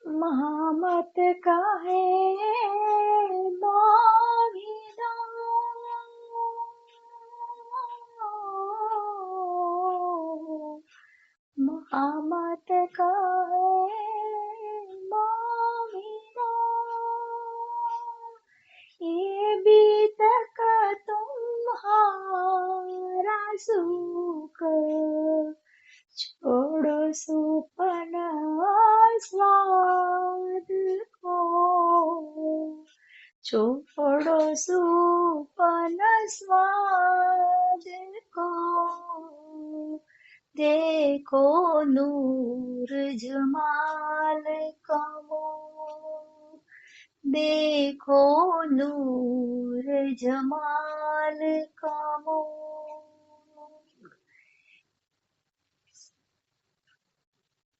महामत काहे मांगिना, महामत काहे मांगिना, ये भी तक तुम्हारा सुख, छोड़ो सुपन स्वाद को, छोड़ो सुपन स्वाद को, देखो नूर जमाल का वो, देखो नूर जमाल का वो।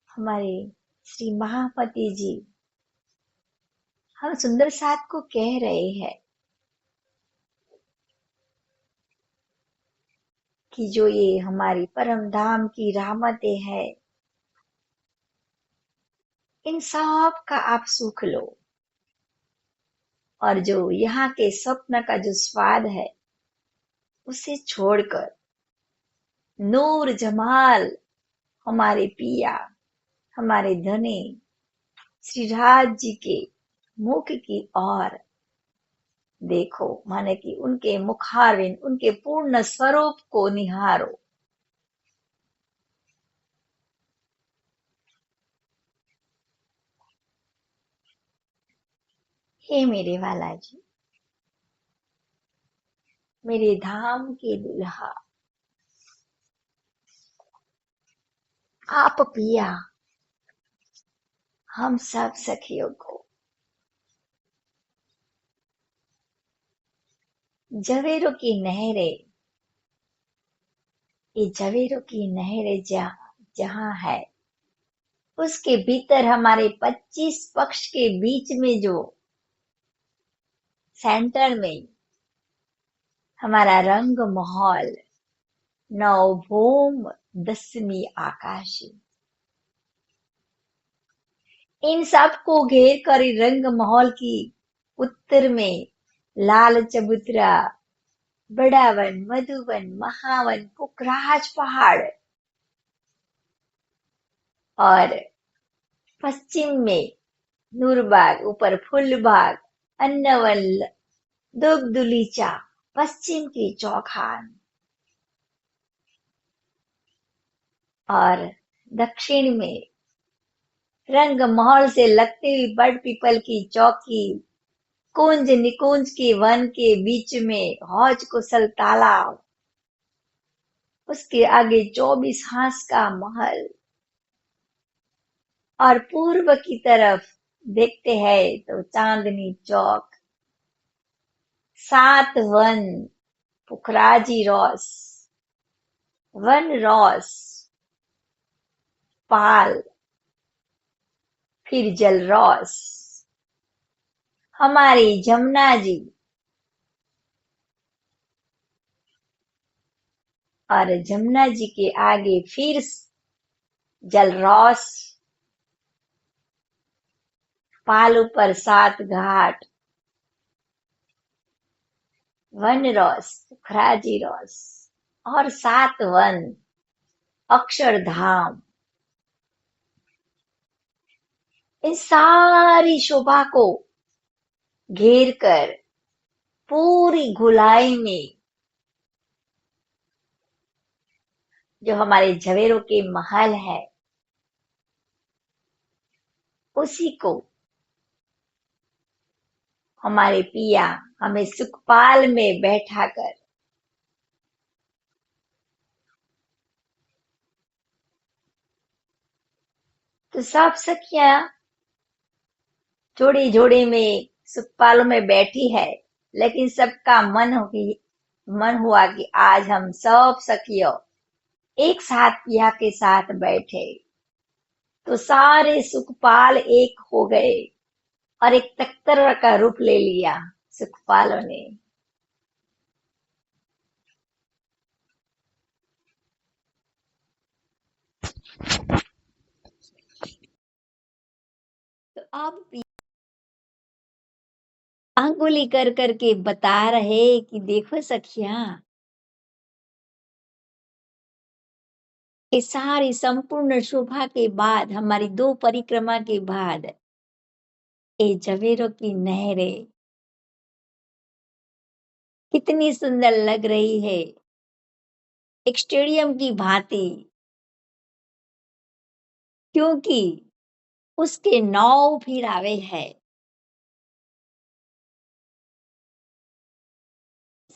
हमारे श्री महापति जी हम सुंदर साथ को कह रहे हैं कि जो ये हमारी परम धाम की रहमतें हैं, इन सब का आप सुख लो, और जो यहाँ के स्वप्न का जो स्वाद है उसे छोड़कर नूर जमाल हमारे पिया, हमारे धनी श्री राज जी के मुख की ओर देखो, माने कि उनके मुखारविंद, उनके पूर्ण स्वरूप को निहारो। हे मेरे वाला जी, मेरे धाम के दुल्हा, आप पिया हम सब सखियों को जवेरों की नहरें, ये जवेरों की नहरें जहाँ है, उसके भीतर हमारे 25 पक्ष के बीच में जो सेंटर में हमारा रंग महल, नवभूम दसवीं आकाशी, इन सब को घेर कर रंग महल की उत्तर में लाल चबूतरा, बड़ा वन, मधुवन, महावन, पुखराज पहाड़, और पश्चिम में नूरबाग, ऊपर फूलबाग, अन्नवन, दुग्धुलीचा, पश्चिम की चौखान, और दक्षिण में रंग महल से लगती हुई बड़ पीपल की चौकी, कुंज निकुंज के वन के बीच में हौज कुशल तालाब, उसके आगे 24 हांस का महल, और पूर्व की तरफ देखते हैं तो Chandni Chowk, 7 one, पुखराजी Ross, one Ross, पाल, फिर जल रॉस, हमारी जमुना जी, और जमुना जी के आगे फिर जल रॉस, पाल ऊपर 7 घाट, वन रॉस, पुखराजी रॉस, और 7 वन, अक्षरधाम। इन सारी शोभा को घेर कर पूरी गोलाई में जो हमारे झवेरों के महल है, उसी को हमारे पिया हमें सुखपाल में बैठा कर तो सब सखियां जोड़े जोड़े में सुखपालों में बैठी है, लेकिन सबका मन हुआ कि आज हम सब सखियों एक साथ पिया के साथ बैठे, तो सारे सुखपाल एक हो गए और एक तख्तर का रूप ले लिया सुखपालों ने। तो अब अंगुली कर करके बता रहे कि देखो सखिया, इस सारी संपूर्ण शोभा के बाद, हमारी 2 परिक्रमा के बाद, ये जवेरों की नहरें कितनी सुंदर लग रही है, एक स्टेडियम की भांति, क्योंकि उसके 9 फिरावे है।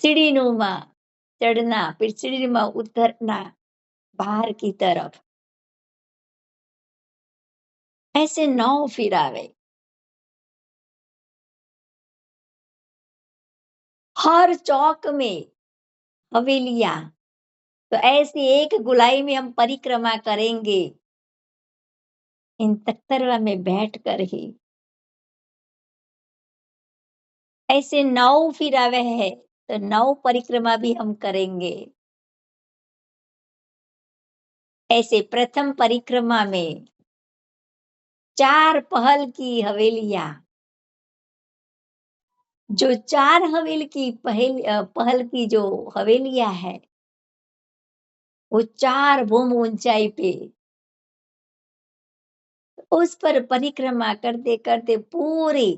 सीढ़ीनुमा चढ़ना, फिर सीढ़ीनुमा उतरना बाहर की तरफ, ऐसे 9 फिरावे। हर चौक में हवेलियां, तो ऐसी एक गोलाई में हम परिक्रमा करेंगे, इन तख्तरवा में बैठ कर ही। ऐसे 9 फिरावे हैं, तो 9 परिक्रमा भी हम करेंगे। ऐसे प्रथम परिक्रमा में 4 पहल की हवेलियां, जो 4 पहल की जो हवेलियां है, वो 4 भूम ऊंचाई पे, उस पर परिक्रमा करते करते पूरी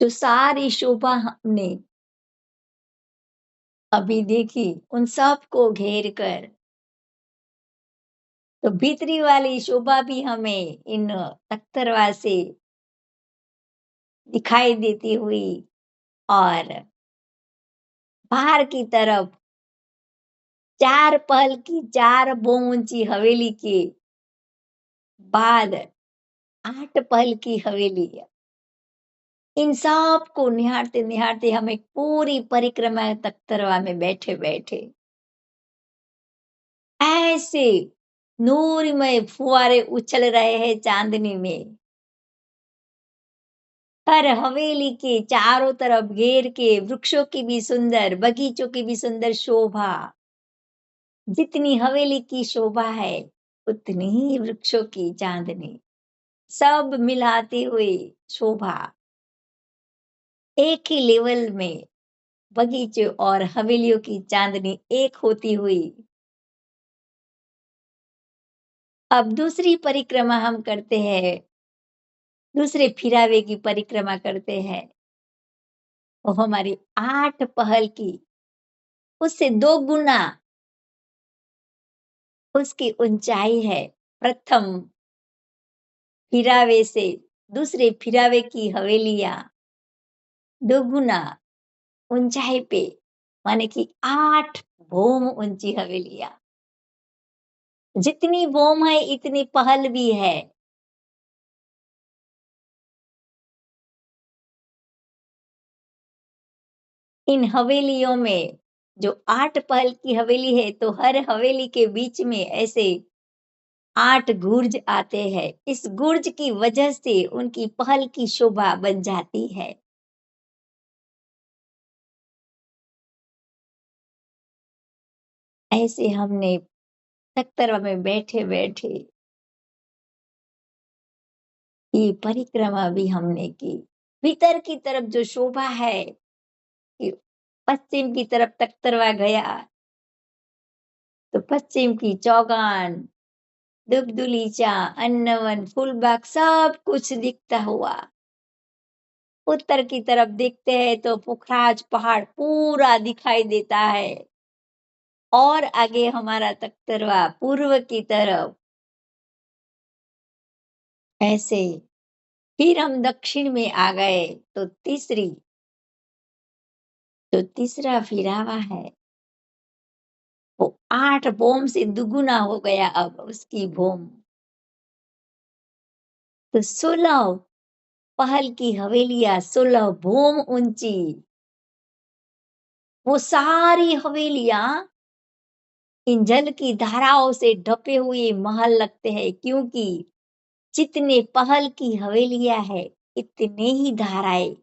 जो सारी शोभा हमने अभी देखी, उन सबको घेर कर, तो भीतरी वाली शोभा भी हमें इन तख्तरवा से दिखाई देती हुई, और बाहर की तरफ 4 पहल की 4 भूम ऊंची हवेली के बाद 8 पहल की हवेली, इन सब को निहारते निहारते हम एक पूरी परिक्रमा तख्तरवा में बैठे बैठे ऐसे नूरमय फुआरे उछल रहे हैं चांदनी में, हर हवेली के चारों तरफ घेर के वृक्षों की भी सुंदर, बगीचों की भी सुंदर शोभा। जितनी हवेली की शोभा है, उतनी ही वृक्षों की चांदनी, सब मिलाते हुए शोभा, एक ही लेवल में बगीचे और हवेलियों की चांदनी एक होती हुई। अब दूसरी परिक्रमा हम करते हैं, दूसरे फिरावे की परिक्रमा करते हैं, वो हमारी 8 पहल की, उससे 2 गुना उसकी ऊंचाई है। प्रथम फिरावे से दूसरे फिरावे की हवेलियां 2 गुना ऊंचाई पे, माने कि 8 भौम ऊंची हवेलियां। जितनी भौम है इतनी पहल भी है। इन हवेलियों में जो 8 पहल की हवेली है, तो हर हवेली के बीच में ऐसे 8 गुर्ज आते हैं। इस गुर्ज की वजह से उनकी पहल की शोभा बन जाती है। ऐसे हमने तख्तरवा में बैठे बैठे ये परिक्रमा भी हमने की। भीतर की तरफ जो शोभा है, कि पश्चिम की तरफ तख्तरवा गया, तो पश्चिम की चौगान, दुगदुलीचा, अन्नवन, फूलबाग सब कुछ दिखता हुआ। उत्तर की तरफ देखते हैं तो पुखराज पहाड़ पूरा दिखाई देता है, और आगे हमारा तख्तरवा पूर्व की तरफ। ऐसे फिर हम दक्षिण में आ गए, तो तीसरा फिरावा है, वो 8 भौम से दुगुना हो गया अब उसकी भौम, तो 16 पहल की हवेलियां, 16 भौम ऊंची। वो सारी हवेलियां इन जल की धाराओं से ढपे हुए महल लगते हैं, क्योंकि जितने पहल की हवेलियां है, इतने ही धाराएं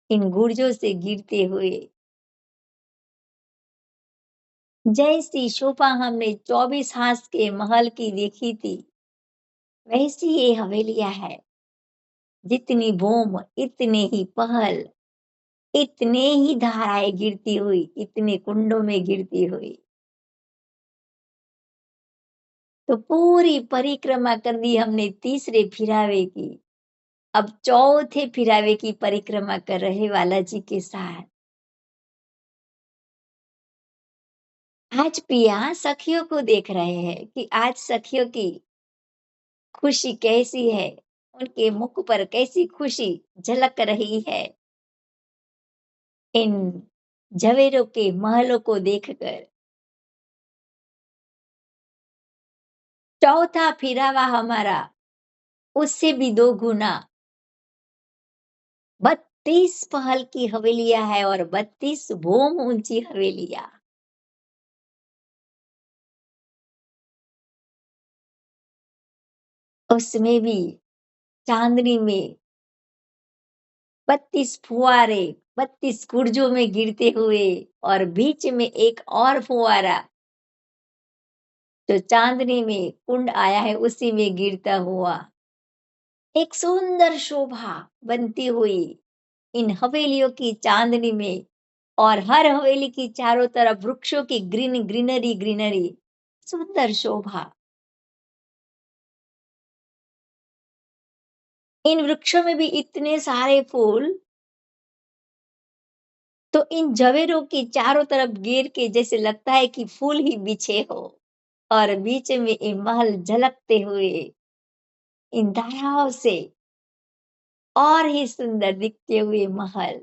इन गुर्जों से गिरते हुए। जैसी शोभा हमने 24 हांस के महल की देखी थी, वैसी ये हवेलियां है, जितनी बूम इतने ही पहल, इतने ही धाराएं गिरती हुई, इतने कुंडों में गिरती हुई। तो पूरी परिक्रमा कर दी हमने तीसरे फिरावे की। अब चौथे फिरावे की परिक्रमा कर रहे वाला जी के साथ। आज पिया सखियों को देख रहे हैं कि आज सखियों की खुशी कैसी है, उनके मुख पर कैसी खुशी झलक रही है इन जवेरों के महलों को देखकर। चौथा फिरावा हमारा उससे भी दो गुना 32 पहल की हवेलियां है और 32 भूम ऊंची हवेलियां। उसमें भी चांदनी में 32 फुआरे 32 कुर्जों में गिरते हुए, और बीच में एक और फुआरा जो चांदनी में कुंड आया है उसी में गिरता हुआ एक सुंदर शोभा बनती हुई इन हवेलियों की चांदनी में। और हर हवेली की चारों तरफ वृक्षों की ग्रीनरी ग्रीनरी, सुंदर शोभा। इन वृक्षों में भी इतने सारे फूल, तो इन जवेरों की चारों तरफ घेर के जैसे लगता है कि फूल ही बिछे हो, और बीच में ये महल झलकते हुए इन धाराओं से और ही सुंदर दिखते हुए महल।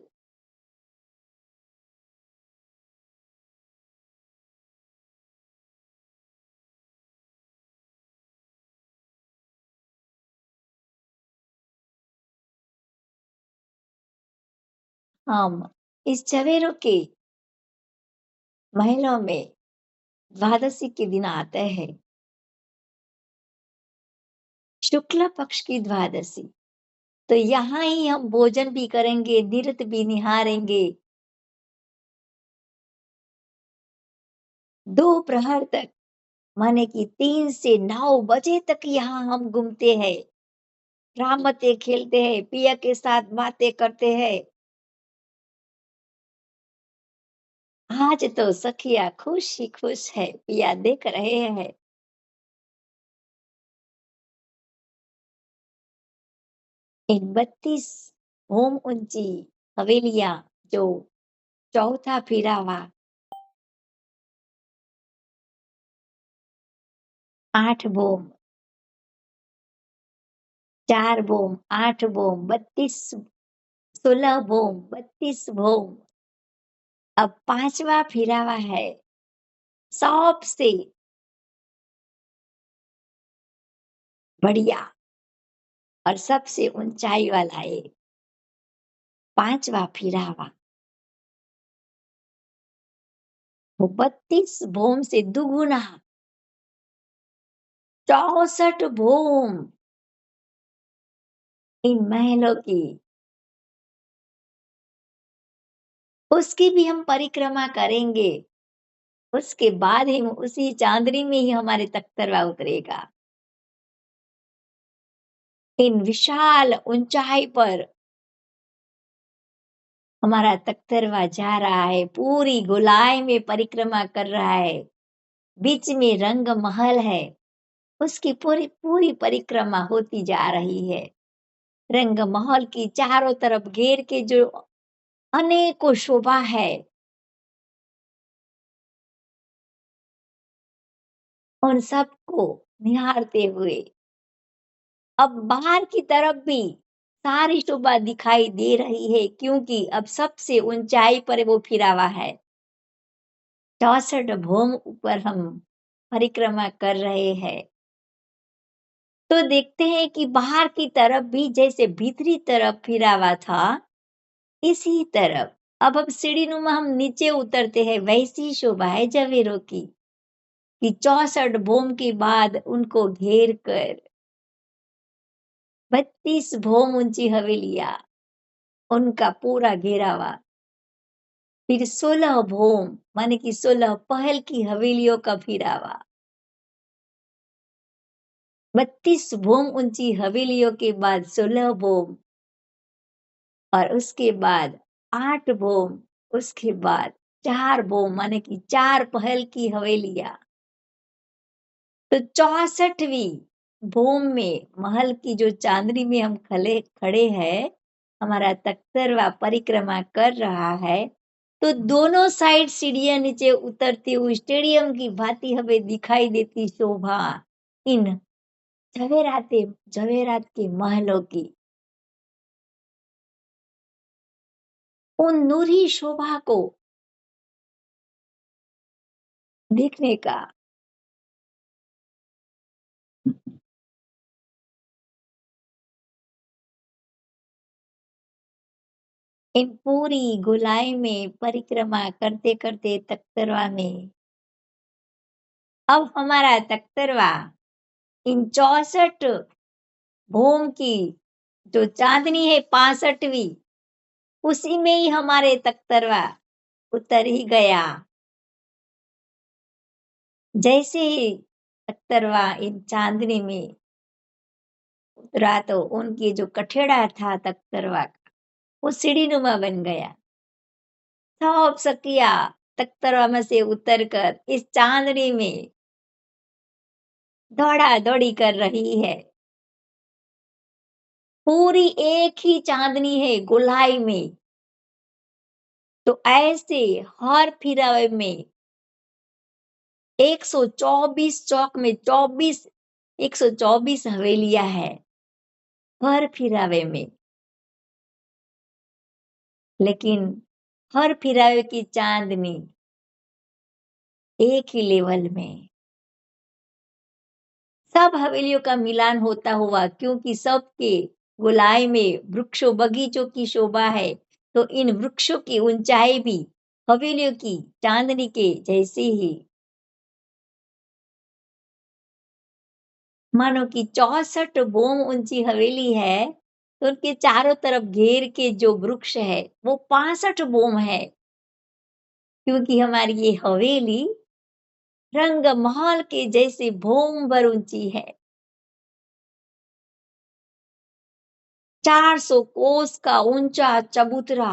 हम इस जवेरों के महलों में द्वादशी के दिन आते हैं, शुक्ल पक्ष की द्वादशी। तो यहाँ ही हम भोजन भी करेंगे, नृत्य भी निहारेंगे। दोपहर तक, माने कि 3 से 9 बजे तक यहाँ हम घूमते हैं, रामते खेलते हैं, पिया के साथ बातें करते हैं। आज तो सखिया खुश ही खुश है, पिया देख रहे हैं। इन 32 होम ऊंची हवेलियां, जो चौथा फिरावा 8 बोम, 4 बोम, 8 बोम, 32, 16 बोम, 32 बोम। अब पांचवा फिरावा है सबसे बढ़िया और सबसे ऊंचाई वाला है पांचवा फिरावा। वो 32 भूम से दुगुना 64 भूम इन महलों की, उसकी भी हम परिक्रमा करेंगे। उसके बाद ही उसी चांदनी में ही हमारे तख्तरवा उतरेगा। इन विशाल ऊंचाई पर हमारा तख्तरवा जा रहा है, पूरी गोलाई में परिक्रमा कर रहा है। बीच में रंग महल है, उसकी पूरी पूरी परिक्रमा होती जा रही है। रंग महल की चारों तरफ घेर के जो अनेकों शोभा है, उन सबको निहारते हुए अब बाहर की तरफ भी सारी शोभा दिखाई दे रही है, क्योंकि अब सबसे ऊंचाई पर वो फिरावा है। 64 भूम ऊपर हम परिक्रमा कर रहे हैं। तो देखते हैं कि बाहर की तरफ भी जैसे भीतरी तरफ फिरावा था, इसी तरफ अब सीढ़ीनुमा हम नीचे उतरते हैं, वैसी शोभा है जवेरों की कि 64 भूम के बाद उनको घेर कर 32 भूम ऊंची हवेलियां, उनका पूरा घेरावा। फिर 16 भूम, माने कि 16 पहल की हवेलियों का फिरावा। 32 भूम ऊंची हवेलियों के बाद 16 भूम, और उसके बाद 8 भूम, उसके बाद 4 भूम, माने कि 4 पहल की हवेलियां। तो 64वीं भूम में महल की जो चांदनी में हम खले खड़े हैं, हमारा तख्तरवा परिक्रमा कर रहा है, तो दोनों साइड सीढ़ियां नीचे उतरती हुई स्टेडियम की भांति हमें दिखाई देती शोभा इन जवेराते जवेरात के महलों की, उन नूरी शोभा को देखने का। इन पूरी गोलाई में परिक्रमा करते करते तख्तरवा में, अब हमारा तख्तरवा इन 64 भूम की जो चांदनी है 65वीं, उसी में ही हमारे तख्तरवा उतर ही गया। जैसे ही तख्तरवा इन चांदनी में उतरा तो उनकी जो कठेड़ा था तख्तरवा का, वो सीढ़ीनुमा बन गया। सब सखिया तख्तरवा में से उतरकर इस चांदनी में दौड़ा दौड़ी कर रही है। पूरी एक ही चांदनी है गोलाई में, तो ऐसे हर फिरावे में 124 चौक में 24 124 हवेलियां है हर फिरावे में। लेकिन हर फिरावे की चांदनी एक ही लेवल में, सब हवेलियों का मिलान होता हुआ, क्योंकि सबके गोलाई में वृक्षों बगीचों की शोभा है, तो इन वृक्षों की ऊंचाई भी हवेलियों की चांदनी के जैसी ही, मानो कि 64 भूम ऊंची हवेली है, तो उनके चारों तरफ घेर के जो वृक्ष है वो 65 भूम है, क्योंकि हमारी ये हवेली रंग महल के जैसे भूम भर ऊंची है। 400 कोस का ऊंचा चबूतरा,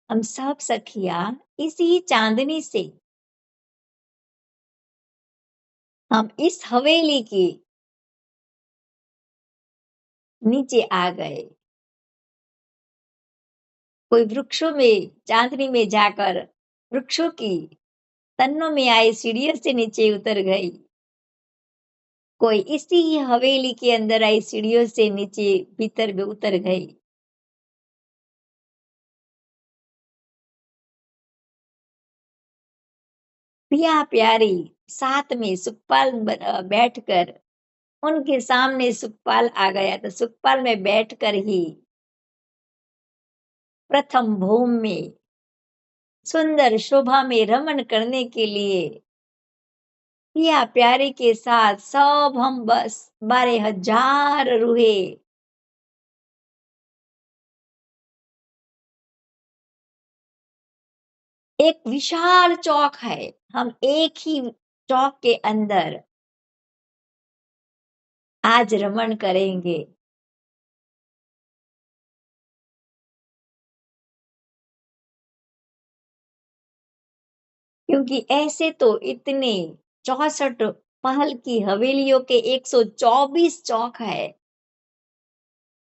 हम सब सखिया इसी चांदनी से हम इस हवेली के नीचे आ गए। कोई वृक्षों में चांदनी में जाकर वृक्षों की तन्नों में आई सीढ़ियों से नीचे उतर गई, कोई इसी ही हवेली के अंदर आई सीढ़ियों से नीचे भीतर में उतर गई। पिया प्यारी साथ में सुखपाल बैठकर, उनके सामने सुखपाल आ गया, तो सुखपाल में बैठकर ही प्रथम भूम में सुंदर शोभा में रमन करने के लिए पिया प्यारे के साथ सब हम बस 12,000 रूहे एक विशाल चौक है, हम एक ही चौक के अंदर आज रमन करेंगे। क्योंकि ऐसे तो इतने 64 महल की हवेलियों के 124 चौक है,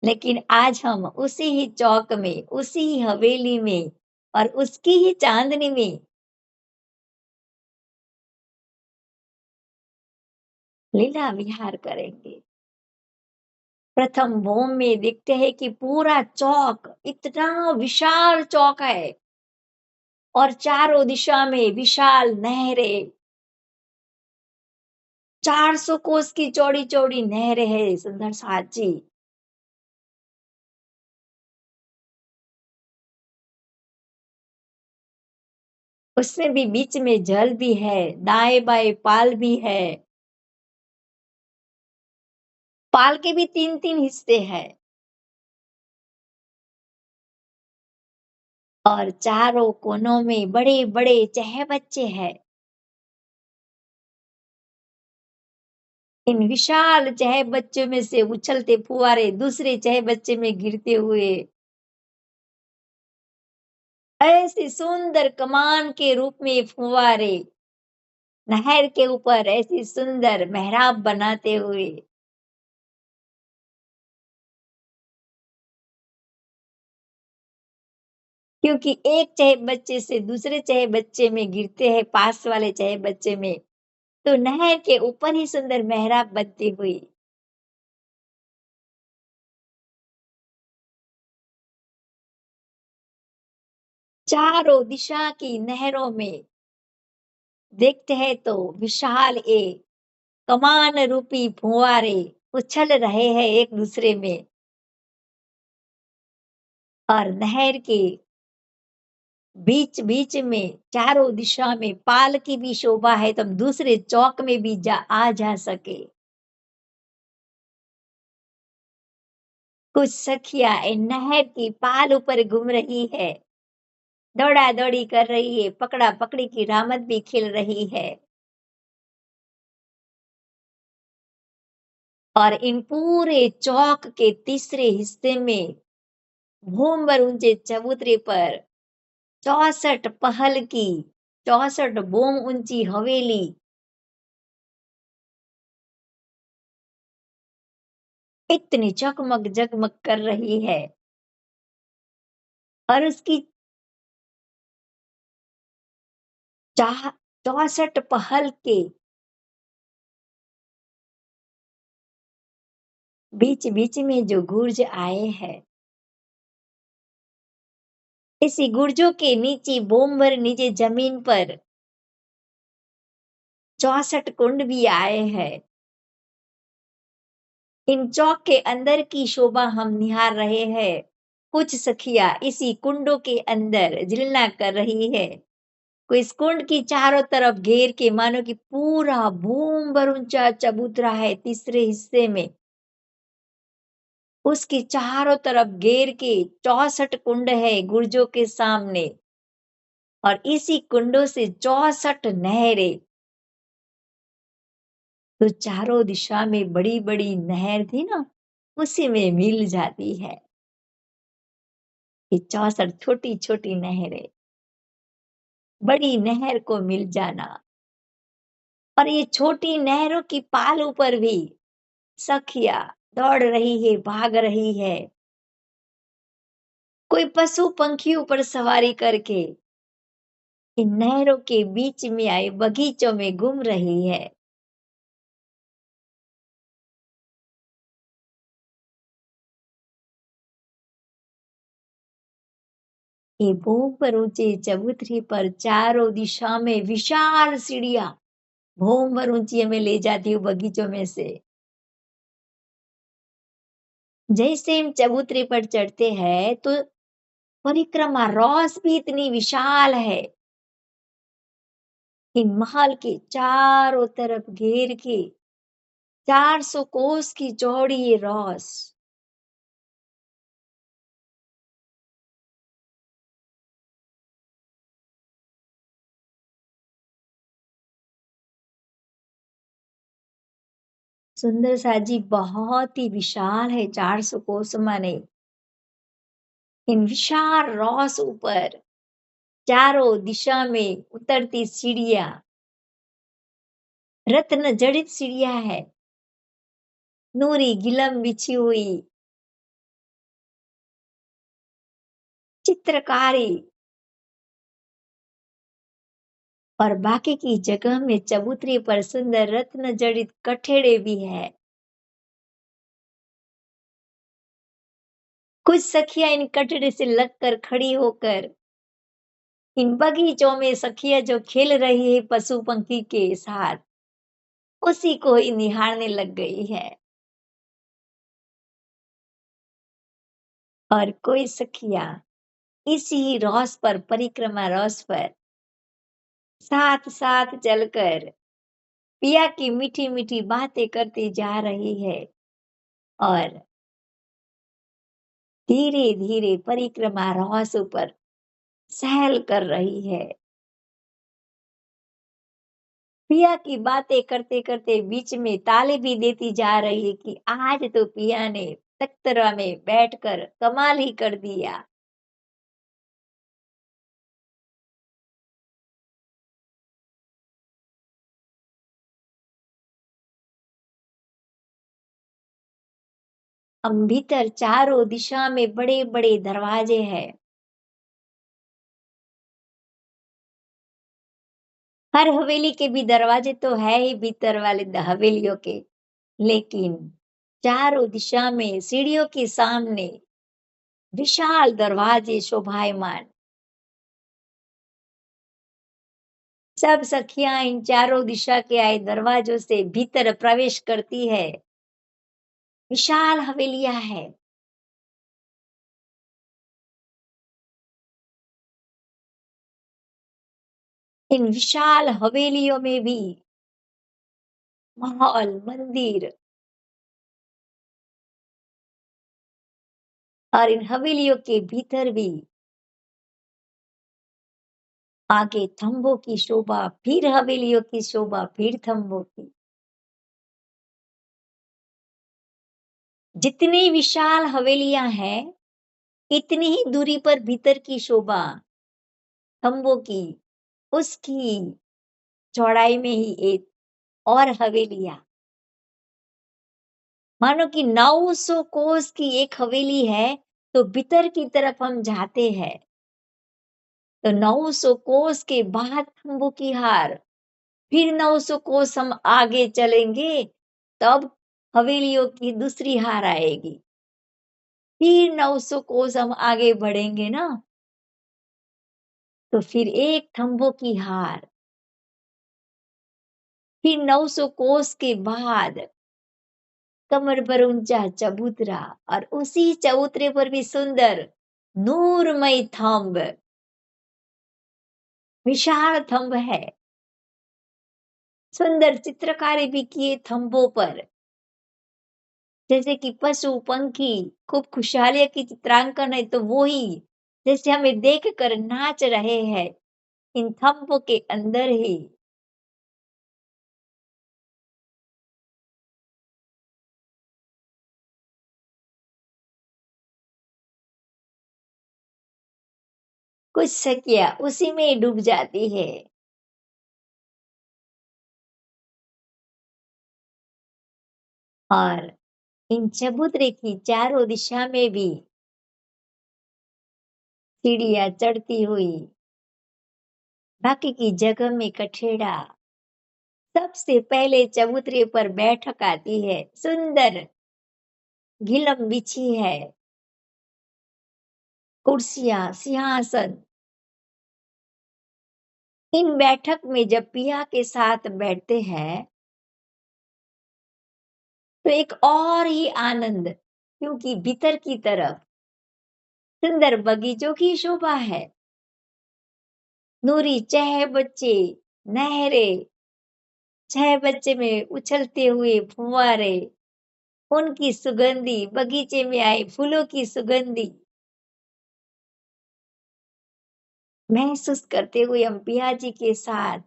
लेकिन आज हम उसी ही चौक में, उसी ही हवेली में और उसकी ही चांदनी में लीला विहार करेंगे। प्रथम भूम में देखते हैं कि पूरा चौक इतना विशाल चौक है और चारों दिशा में विशाल नहरें, 400 कोस की चौड़ी चौड़ी नहरें है सुंदर साची। उसमें भी बीच में जल भी है, दाएं बाएं पाल भी है, पाल के भी 3-3 हिस्से हैं। और चारों कोनों में बड़े-बड़े चहबच्चे हैं। इन विशाल चहबच्चों में से उछलते फुव्वारे दूसरे चहबच्चे में गिरते हुए ऐसे सुंदर कमान के रूप में फुव्वारे नहर के ऊपर ऐसी सुंदर मेहराब बनाते हुए क्योंकि एक चहबच्चे से दूसरे चहबच्चे में गिरते हैं पास वाले चहबच्चे में, तो नहर के ऊपर ही सुंदर मेहराब बनती हुई चारों दिशा की नहरों में देखते हैं तो विशाल एक कमान रूपी फुव्वारे उछल रहे हैं एक दूसरे में और नहर के बीच बीच में चारों दिशा में पाल की भी शोभा है, तो हम दूसरे चौक में भी जा सके। कुछ सखियां इन नहर की पाल ऊपर घूम रही है, दौड़ा दौड़ी कर रही है, पकड़ा पकड़ी की रामत भी खेल रही है। और इन पूरे चौक के तीसरे हिस्से में भूमर ऊंचे चबूतरे पर 64 पहल की 64 बोम ऊंची हवेली इतनी जगमग जगमग कर रही है और उसकी 64 पहल के बीच बीच में जो गुर्ज आए हैं, इसी गुर्जों के नीचे बोमवर नीचे जमीन पर 64 कुंड भी आए हैं। इन चौक के अंदर की शोभा हम निहार रहे हैं। कुछ सखियां इसी कुंडों के अंदर जिलना कर रही है। कोई इस कुंड की चारों तरफ घेर के मानो कि पूरा बूम भर ऊंचा चबूतरा है तीसरे हिस्से में, उसकी चारों तरफ घेर के 64 कुंड है गुर्जों के सामने और इसी कुंडों से 64 नहरें। तो चारों दिशा में बड़ी बड़ी नहर थी ना, उसी में मिल जाती है ये 64 छोटी छोटी नहरें, बड़ी नहर को मिल जाना। और ये छोटी नहरों की पालों पर भी सखिया दौड़ रही है, भाग रही है। कोई पशु पंखियों पर सवारी करके इन नहरों के बीच में आए बगीचों में घूम रही है। ये भूख पर ऊंचे चबूतरे पर चारों दिशा में विशाल सीढ़ियां भूम पर ऊंची हमें ले जाती हूँ बगीचों में से। जैसे हम चबूतरे पर चढ़ते हैं तो परिक्रमा रौस भी इतनी विशाल है। इन महल के चारों तरफ घेर के 400 कोस की चौड़ी ये रौस सुंदर साजी बहुत ही विशाल है। 400 कोस माने इन विशाल रौस ऊपर चारों दिशा में उतरती सीढ़ियां रत्न जड़ित सीढ़ियां है, नूरी गिलम बिछी हुई चित्रकारी और बाकी की जगह में चबूतरे पर सुंदर रत्न जड़ित कठेड़े भी है। कुछ सखियां इन कटरे से लगकर खड़ी होकर इन बगीचों में सखियां जो खेल रही है पशु पंखी के साथ, उसी को ही निहारने लग गई है। और कोई सखियां इसी रौस पर परिक्रमा रौस पर साथ साथ चलकर पिया की मीठी मीठी बातें करती जा रही है और धीरे धीरे परिक्रमा रौस पर सहल कर रही है। पिया की बातें करते-करते बीच में ताली भी देती जा रही है कि आज तो पिया ने तख्तरा में बैठकर कमाल ही कर दिया। हम भीतर चारों दिशा में बड़े-बड़े दरवाजे हैं। हर हवेली के भी दरवाजे तो है ही भीतर वाले हवेलियों के, लेकिन चारों दिशा में सीढ़ियों के सामने विशाल दरवाजे शोभायमान। सब सखियां इन चारों दिशा के आए दरवाजों से भीतर प्रवेश करती है। विशाल हवेलियां है। इन विशाल हवेलियों में भी महल, मंदिर और इन हवेलियों के भीतर भी आगे थंभों की शोभा, फिर हवेलियों की शोभा, फिर थंभों की। जितनी विशाल हवेलियां हैं, इतनी ही दूरी पर भीतर की शोभा खंभों की, उसकी चौड़ाई में ही एक और हवेलियां। मानो कि 900 कोस की एक हवेली है, तो भीतर की तरफ हम जाते हैं तो 900 कोस के बाद खंभों की हार, फिर 900 कोस हम आगे चलेंगे, तब हवेलियों की दूसरी हार आएगी। फिर 900 कोस हम आगे बढ़ेंगे ना, तो फिर एक खंभों की हार, फिर 900 कोस के बाद कमर पर ऊंचा चबूतरा और उसी चबूतरे पर भी सुंदर नूरमय थंब, विशाल थंब है। सुंदर चित्रकारी भी किए थंभों पर, जैसे कि पशु पंखी खूब खुशहाली की चित्रांकन है, तो वो ही जैसे हमें देख कर नाच रहे हैं इन थंभों के अंदर ही। कुछ सखियां उसी में डूब जाती है। और इन चबूतरे की चारों दिशा में भी सीढ़ियां चढ़ती हुई, बाकी की जगह में कठेड़ा। सबसे पहले चबूतरे पर बैठक आती है, सुंदर घिलम बिछी है, कुर्सियां, सिंहासन। इन बैठक में जब पिया के साथ बैठते हैं तो एक और ही आनंद, क्योंकि भीतर की तरफ सुंदर बगीचों की शोभा है। नूरी चह बच्चे, नहरें, चह बच्चे में उछलते हुए फुव्वारे, उनकी सुगंधी, बगीचे में आए फूलों की सुगंधी महसूस करते हुए हम पिया जी के साथ,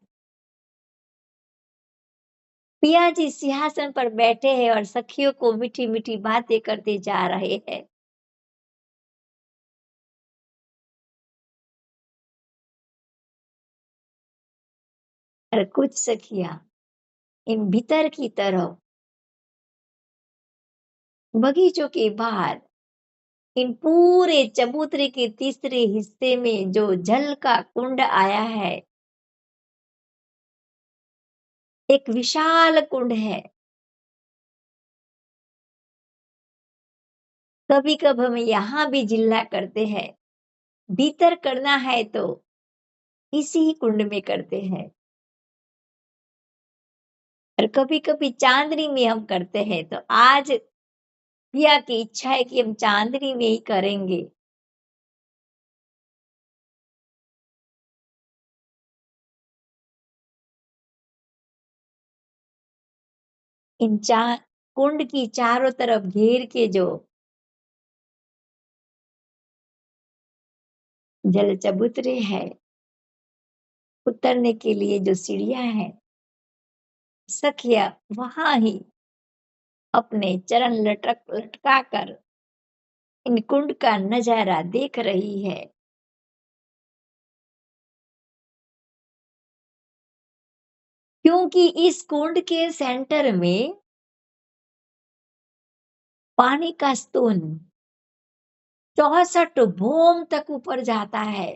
पिया जी सिंहासन पर बैठे हैं और सखियों को मीठी मीठी बातें करते जा रहे हैं। और कुछ सखियां इन भीतर की तरफ बगीचों के बाहर इन पूरे चबूतरे के तीसरे हिस्से में जो जल का कुंड आया है, एक विशाल कुंड है। कभी कभी हम यहाँ भी जिल्ला करते हैं, भीतर करना है तो इसी कुंड में करते हैं। और कभी कभी चांदनी में हम करते हैं, तो आज पिया की इच्छा है कि हम चांदनी में ही करेंगे। इन कुंड की चारों तरफ घेर के जो जल चबूतरे हैं, उतरने के लिए जो सीढ़ियां हैं, सखिया वहां ही अपने चरण लटका कर इन कुंड का नजारा देख रही है। क्योंकि इस कुंड के सेंटर में पानी का स्तून 64 भूम तक ऊपर जाता है।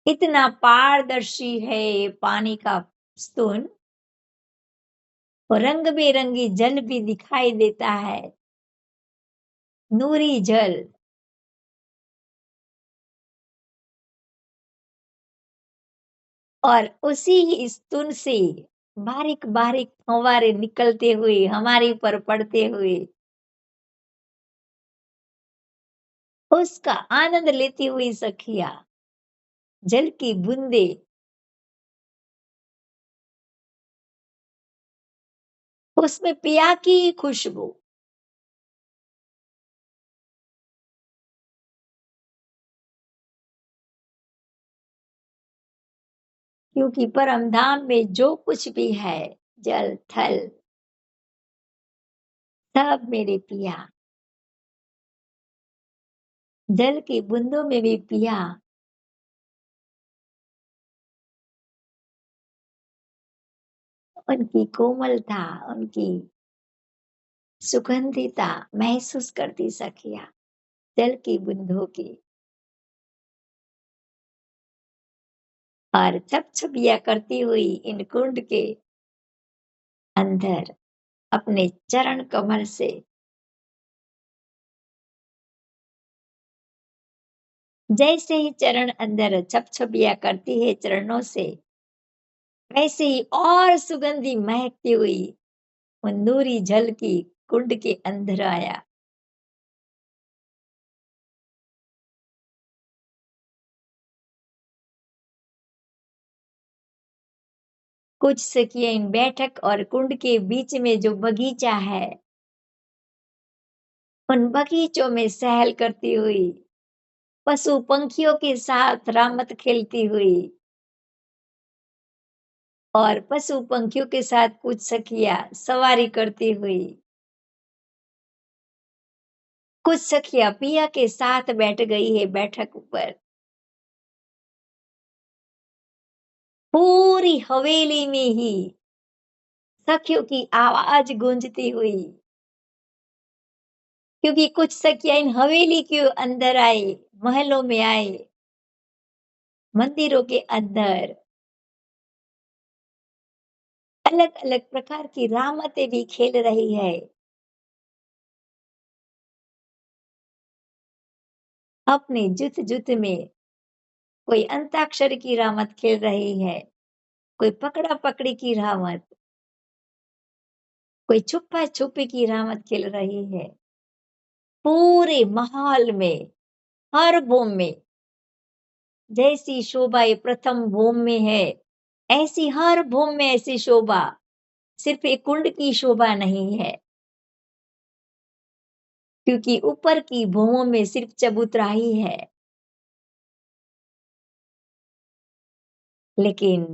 इतना पारदर्शी है ये पानी का स्तून, और रंग बेरंगी जल भी दिखाई देता है, नूरी जल। और उसी ही स्तून से बारीक बारीक फव्वारे निकलते हुए हमारे ऊपर पड़ते हुए उसका आनंद लेती हुई सखिया जल की बूंदे उसमें पिया की खुशबू, क्योंकि परम धाम में जो कुछ भी है, जल थल सब मेरे पिया। जल की बूंदों में भी पिया, उनकी कोमलता, उनकी सुगंधिता महसूस करती सखिया जल की बूंदों की। और छपछपिया करती हुई इन कुंड के अंदर अपने चरण कमल से जैसे ही चरण अंदर छपछपिया करती है चरणों से, वैसे ही और सुगंधी महकती हुई उन नूरी जल की कुंड के अंदर आया। कुछ सखियां इन बैठक और कुंड के बीच में जो बगीचा है, उन बगीचों में सहल करती हुई, पशु पंखियों के साथ रामत खेलती हुई, और पशु पंखियों के साथ कुछ सखियां सवारी करती हुई, कुछ सखियां पिया के साथ बैठ गई है बैठक ऊपर। पूरी हवेली में ही सखियों की आवाज गूंजती हुई, क्योंकि कुछ सखियां इन हवेली के अंदर आए, महलों में आए, मंदिरों के अंदर अलग अलग प्रकार की रामतें भी खेल रही है। अपने जुत जुत में कोई अंताक्षरी की रामत खेल रही है, कोई पकड़ा पकड़ी की रामत, कोई छुपा छुपी की रामत खेल रही है। पूरे माहौल में, हर भूमि में जैसी शोभा ये प्रथम भूमि में है, ऐसी हर भूमि में ऐसी शोभा सिर्फ एक कुंड की शोभा नहीं है, क्योंकि ऊपर की भूमों में सिर्फ चबूतराही है। लेकिन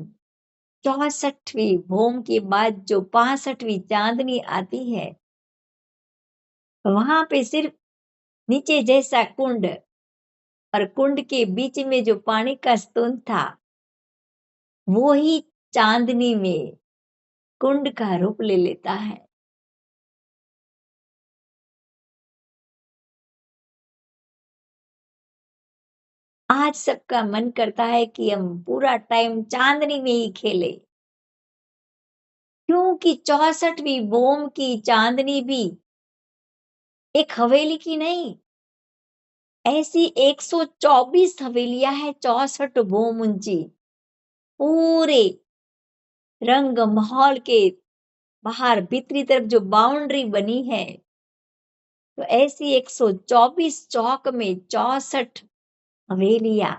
64वीं भूमि के बाद जो 65वीं चांदनी आती है, वहां पे सिर्फ नीचे जैसा कुंड और कुंड के बीच में जो पानी का स्तून था, वो ही चांदनी में कुंड का रूप ले लेता है। आज सबका मन करता है कि हम पूरा टाइम चांदनी में ही खेले, क्योंकि 64वीं भूमि की चांदनी भी एक हवेली की नहीं, ऐसी 124 हवेलियां हैं, 64 भूमि ऊंची, पूरे रंग महल के बाहर भीतरी तरफ जो बाउंड्री बनी है, तो ऐसी 124 चौक में 64 हवेलियां,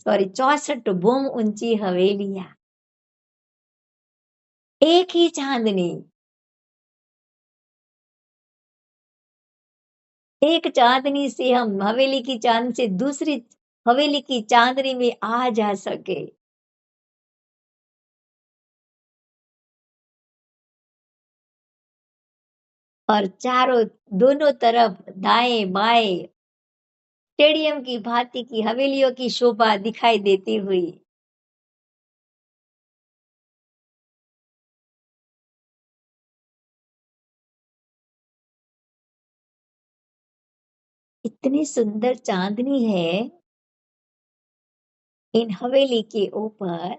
सॉरी 64 भूमि ऊंची हवेलियां, एक ही 'चांदनी'। एक चांदनी से हम हवेली की चांद से दूसरी हवेली की चांदनी में आ जा सके। और चारों दोनों तरफ दाएं-बाएं स्टेडियम की भांति की हवेलियों की शोभा दिखाई देती हुई। इतनी सुंदर चांदनी है इन हवेली के ऊपर,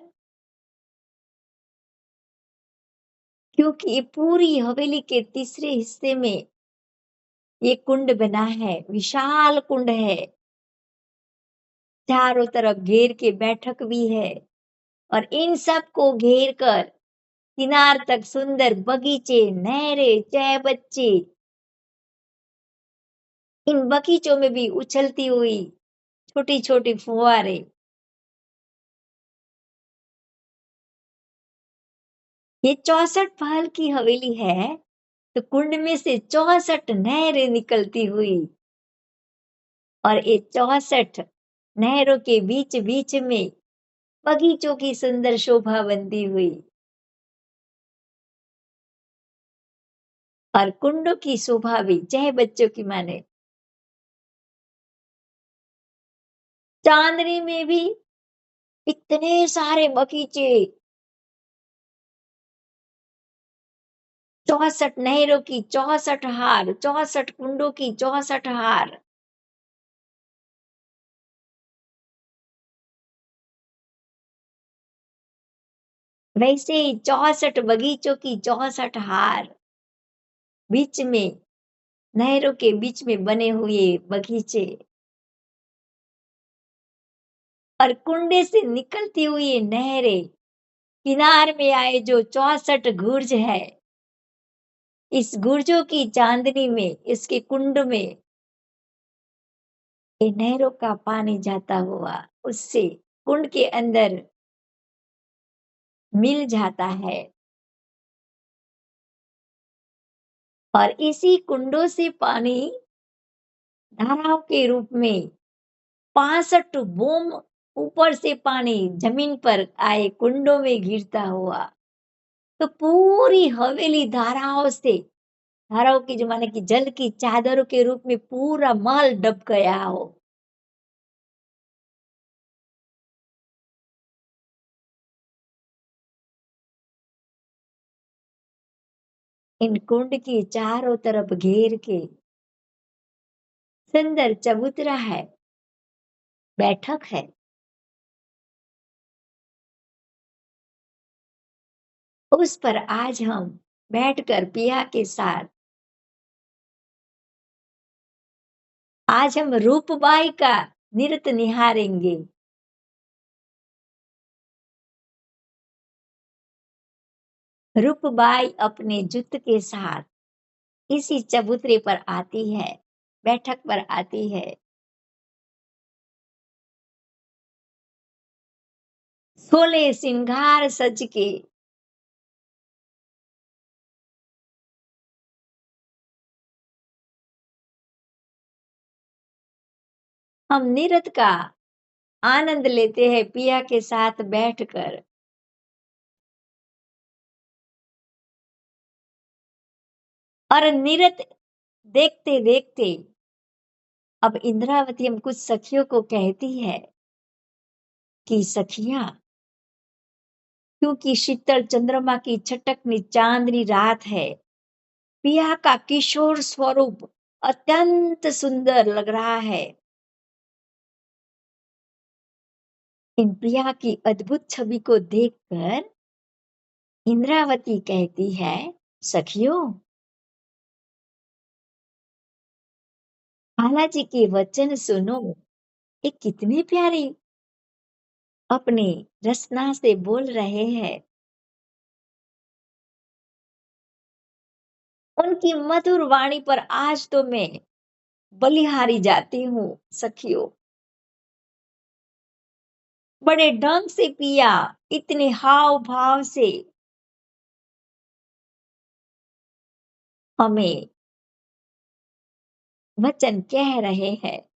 क्योंकि ये पूरी हवेली के तीसरे हिस्से में ये कुंड बना है, विशाल कुंड है। चारों तरफ घेर के बैठक भी है और इन सब को घेर कर किनार तक सुंदर बगीचे, नहरें, चाय बच्चे, इन बगीचों में भी उछलती हुई छोटी-छोटी फुहारें। ये 64 महल की हवेली है, तो कुंड में से 64 नहरें निकलती हुई और ये 64 नहरों के बीच-बीच में बगीचों की सुंदर शोभा बनती हुई और कुंडों की शोभा भी चाहे बच्चों की माने। चांदनी में भी इतने सारे बगीचे, 64 नहरों की 64 हार, 64 कुंडों की 64 हार। वैसे ही 64 बगीचों की 64 हार, बीच में नहरों के बीच में बने हुए बगीचे और कुंडे से निकलती हुई नहरें, किनार में आए जो 64 गुर्ज है, इस गुर्जों की चांदनी में, इसके कुंड में ये नहरों का पानी जाता हुआ उससे कुंड के अंदर मिल जाता है और इसी कुंडों से पानी धाराओं के रूप में 65 बूंद ऊपर से पानी जमीन पर आए कुंडों में गिरता हुआ, तो पूरी हवेली धाराओं की जो माने कि जल की चादरों के रूप में पूरा महल डूब गया हो। इन कुंड की चारों तरफ घेर के सुंदर चबूतरा है, बैठक है। उस पर आज हम बैठकर पिया के साथ आज हम रूपबाई का नृत्य निहारेंगे। रूपबाई अपने जुत्त के साथ इसी चबूतरे पर आती है, बैठक पर आती है। सोले सिंगार सज के हम नृत्य का आनंद लेते हैं पिया के साथ बैठकर। और नृत्य देखते देखते अब इंद्रावती हम कुछ सखियों को कहती है कि सखियां, क्योंकि शीतल चंद्रमा की छटकनी चांदनी रात है, पिया का किशोर स्वरूप अत्यंत सुंदर लग रहा है। इन प्रिया की अद्भुत छवि को देखकर इंद्रावती कहती है, सखियों, बालाजी के वचन सुनो। ये कितनी प्यारी अपनी रसना से बोल रहे हैं। उनकी मधुर वाणी पर आज तो मैं बलिहारी जाती हूँ सखियों। बड़े ढंग से पिया, इतने हाव भाव से हमें वचन कह रहे हैं।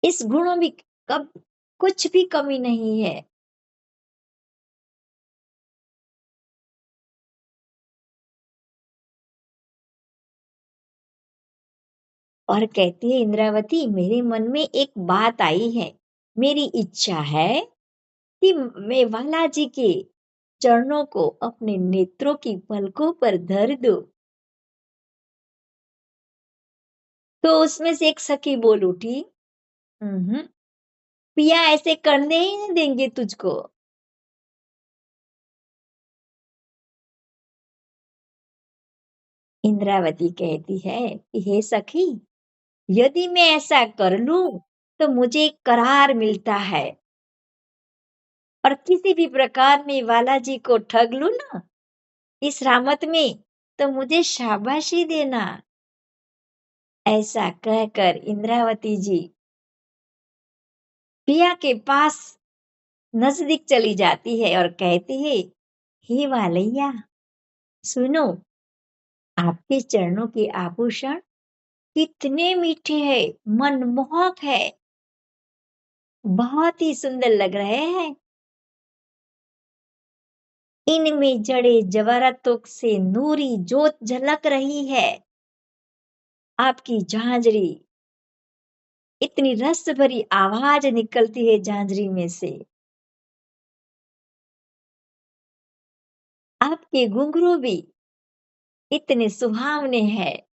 इस गुणों में कब कुछ भी कमी नहीं है। और कहती है इंद्रावती, मेरे मन में एक बात आई है। मेरी इच्छा है कि मैं बालाजी के चरणों को अपने नेत्रों की पलकों पर धर दूं। तो उसमें से एक सखी बोल उठी, "हम्म, पिया ऐसे करने ही नहीं देंगे तुझको।" इंद्रावती कहती है कि हे सखी, यदि मैं ऐसा कर लूं तो मुझे करार मिलता है, और किसी भी प्रकार में बालाजी को ठग लूं ना इस रामत में, तो मुझे शाबाशी देना। ऐसा कहकर इंद्रावती जी पिया के पास नजदीक चली जाती है और कहती है, हे वालैया, सुनो, आपके चरणों के आभूषण कितने मीठे हैं, मनमोहक है, बहुत ही सुंदर लग रहे हैं। इनमें जड़े जवाहरातों से नूरी जोत झलक रही है। आपकी झांझरी, इतनी रस भरी आवाज निकलती है झांझरी में से। आपके घुंघरू भी इतने सुहावने हैं,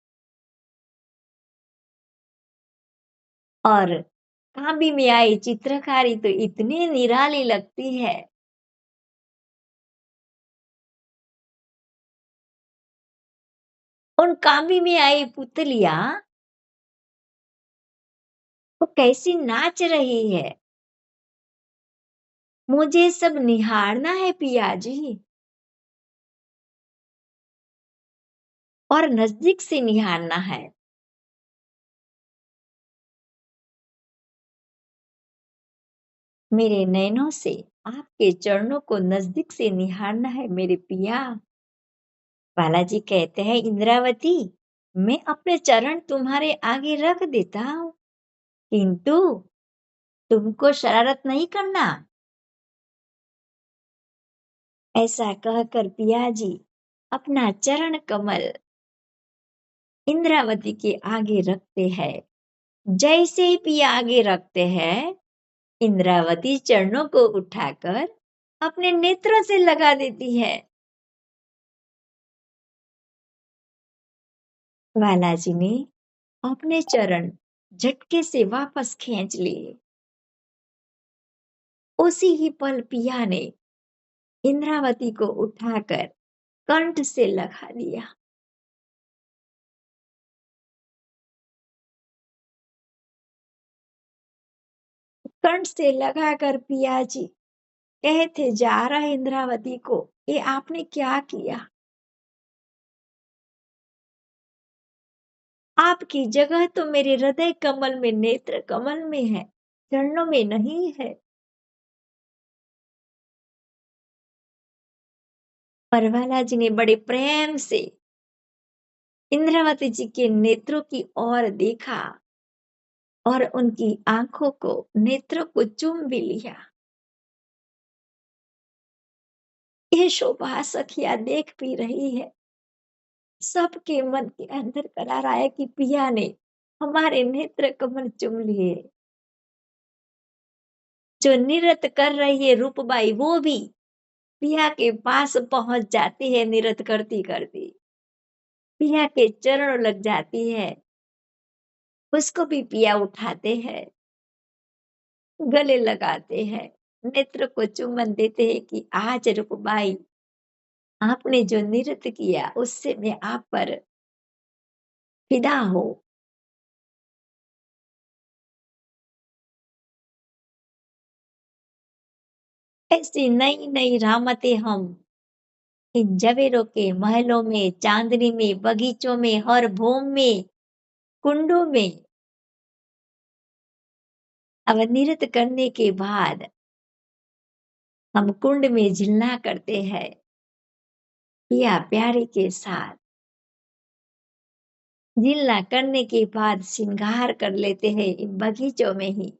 और कांबी में आई चित्रकारी तो इतनी निराली लगती है। उन कांबी में आई पुतलियां वो कैसी नाच रही है। मुझे सब निहारना है पिया जी, और नजदीक से निहारना है। मेरे नैनों से आपके चरणों को नजदीक से निहारना है मेरे पिया। बालाजी कहते हैं, इंद्रावती, मैं अपने चरण तुम्हारे आगे रख देता हूँ, किंतु तुमको शरारत नहीं करना। ऐसा कहकर पिया जी अपना चरण कमल इंद्रावती के आगे रखते हैं। जैसे ही पिया आगे रखते हैं, इंद्रावती चरणों को उठाकर अपने नेत्रों से लगा देती है। बालाजी ने अपने चरण झटके से वापस खींच लिए। उसी ही पल पिया ने इंद्रावती को उठाकर कंठ से लगा दिया। कंठ से लगाकर पिया जी कहते जा रहा इंद्रावती को, ये आपने क्या किया? आपकी जगह तो मेरे हृदय कमल में, नेत्र कमल में है, चरणों में नहीं है। परवाला जी ने बड़े प्रेम से इंद्रावती जी के नेत्रों की ओर देखा और उनकी आंखों को, नेत्रों को चूम भी लिया। ये शोभा सखिया देख भी रही है। सबके मन के अंदर करार आया कि पिया ने हमारे नेत्र कमल चुम लिए। जो नृत्य कर रही है रूपबाई, वो भी पिया के पास पहुंच जाती है, नृत्य करती करती पिया के चरण लग जाती है। उसको भी पिया उठाते हैं, गले लगाते हैं, नेत्र को चुम्बन देते हैं कि आज रूपबाई, आपने जो नृत्य किया उससे मैं आप पर फिदा हूं। ऐसी नई नई रामते हम इन जवेरों के महलों में, चांदनी में, बगीचों में, हर भूम में, कुंडों में अवनृत्य करने के बाद हम कुंड में झिलना करते हैं पिया प्यारे के साथ। जिल्ला करने के बाद श्रृंगार कर लेते हैं इन बगीचों में ही।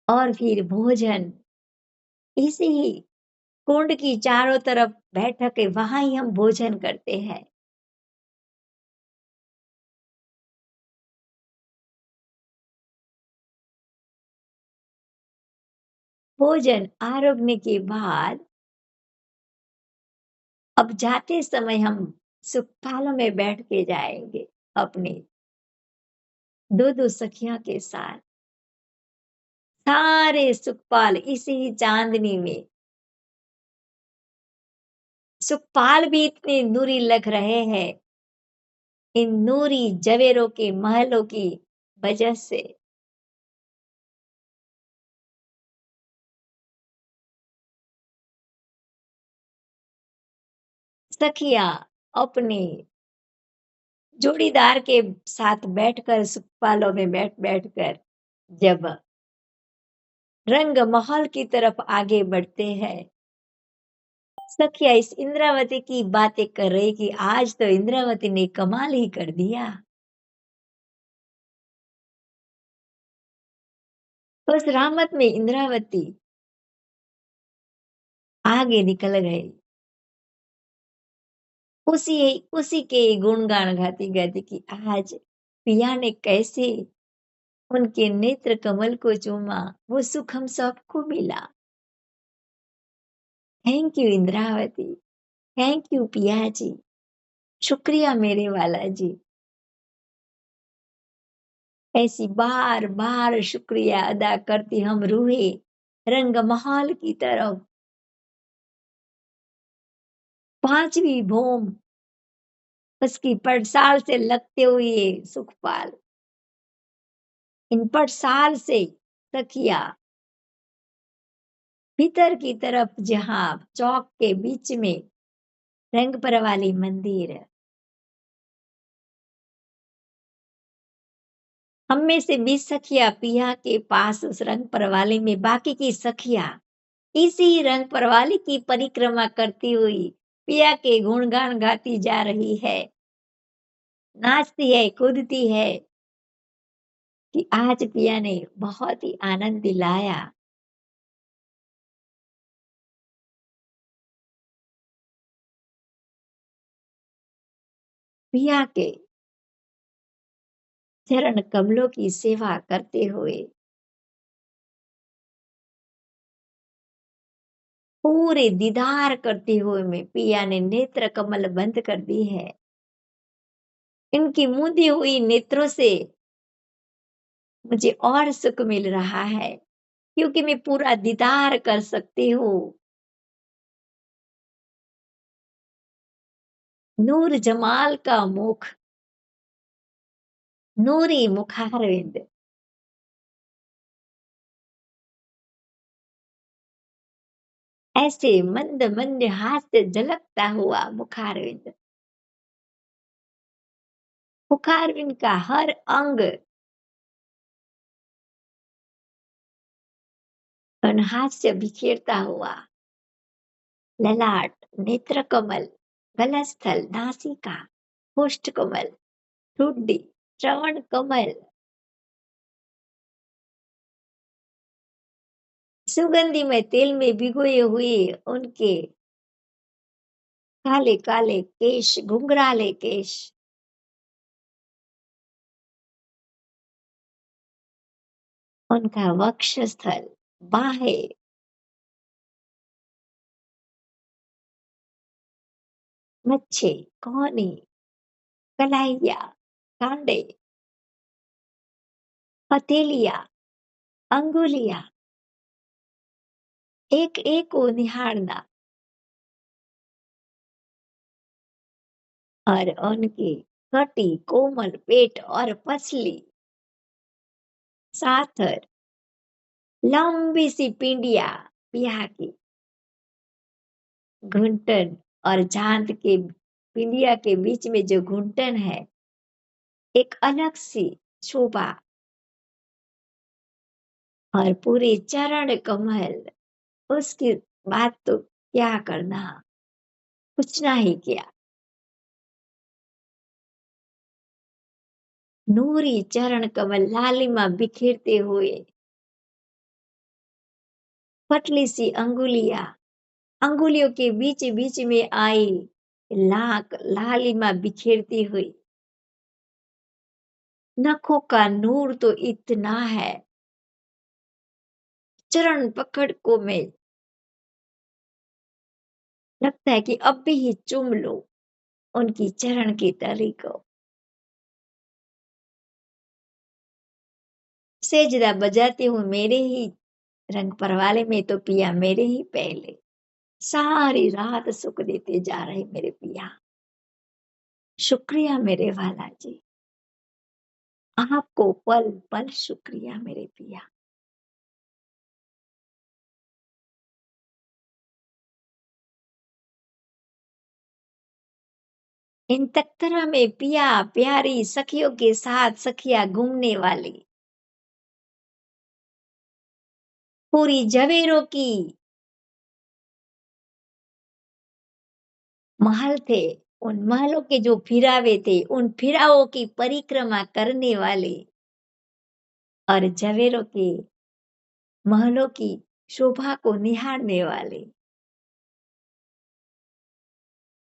और फिर भोजन इसी ही कुंड की चारों तरफ बैठक है, वहां ही हम भोजन करते हैं। भोजन आरोगने के बाद अब जाते समय हम सुखपालों में बैठ के जाएंगे अपने दो दो सखियों के साथ। सारे सुखपाल इसी चांदनी में, सुखपाल भी इतने नूरी लग रहे हैं इन नूरी जवेरों के महलों की वजह से। सखियां अपने जोड़ीदार के साथ बैठकर सुखपालों में बैठ बैठकर जब रंग महल की तरफ आगे बढ़ते हैं, सखिया इस इंद्रावती की बातें कर रही कि आज तो इंद्रावती ने कमाल ही कर दिया। उस रामत में इंद्रावती आगे निकल गई, उसी उसी के गुणगान गाती गाती कि आज पिया ने कैसे उनके नेत्र कमल को चूमा, वो सुख हम सबको मिला। Thank you Indravati, thank you पिया जी, शुक्रिया मेरे वाला जी। ऐसी बार बार शुक्रिया अदा करती हम रूहे रंगमहल की तरफ। पांचवी भूम उसकी पड़साल से लगते हुए सुखपाल इन पड़साल से सखिया भीतर की तरफ जहां चौक के बीच में रंगपर वाली मंदिर है, हम में से 20 सखिया पिया के पास उस रंग परवाली में, बाकी की सखिया इसी रंग परवाली की परिक्रमा करती हुई पिया के गुणगान गाती जा रही है, नाचती है कूदती है कि आज पिया ने बहुत ही आनंद दिलाया। पिया के चरण कमलों की सेवा करते हुए पूरे दीदार करते हुए में पिया ने नेत्र कमल बंद कर दी है। इनकी मूंदी हुई नेत्रों से मुझे और सुख मिल रहा है, क्योंकि मैं पूरा दीदार कर सकती हूँ नूर जमाल का मुख, नूरी मुखारविंद, ऐसे मंद मंद हाथ से झलकता हुआ मुखारविंद। मुखारविंद का हर अंग उन हाथ से बिखेरता हुआ ललाट, नेत्र कमल, गलस्थल, नासिका, होष्ठ कमल, ठुड्डी, श्रवण कमल, सुगंधी में तेल में भिगोए हुए उनके काले काले केश, घुंघराले केश, उनका वक्षस्थल, बाहें, मच्छे, कोहनी, कलाइया, कांडे, हथेलिया, अंगुलिया, एक एक को निहारना और उनकी कटी कोमल पेट और पसली, साथर, लंबी सी पिंडिया पिया की, घुंटन और जांद के पिंडिया के बीच में जो घुंटन है, एक अलग सी शोभा, और पूरे चरण कमल, उसकी बात तो क्या करना, पूछना ही क्या। नूरी चरण कमल लालिमा बिखेरते हुए, पतली सी अंगुलियों के बीच बीच में आई लाख लालिमा बिखेरती हुई। नखों का नूर तो इतना है, चरण पकड़ को मैं लगता है कि अब भी ही चूम लो उनकी चरण की तली को। सेजदा बजाती हूँ मेरे ही रंग परवाले में तो पिया मेरे ही पहले, सारी रात सुख देते जा रहे मेरे पिया। शुक्रिया मेरे वाला जी, आपको पल पल शुक्रिया मेरे पिया। इन तख्तरा में पिया प्यारी सखियों के साथ सखिया घूमने वाली, पूरी जवेरों की महल थे, उन महलों के जो फिरावे थे, उन फिरावों की परिक्रमा करने वाले और जवेरों के महलों की शोभा को निहारने वाले,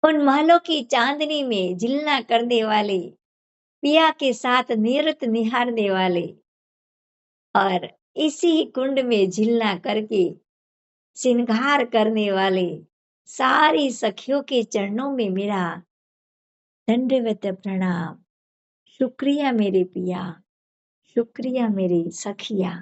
उन महलों की चांदनी में जिलना करने वाले, पिया के साथ नृत्य निहारने वाले और इसी कुंड में झिलना करके श्रृंगार करने वाले सारी सखियों के चरणों में मेरा दंडवत प्रणाम। शुक्रिया मेरे पिया, शुक्रिया मेरी सखिया।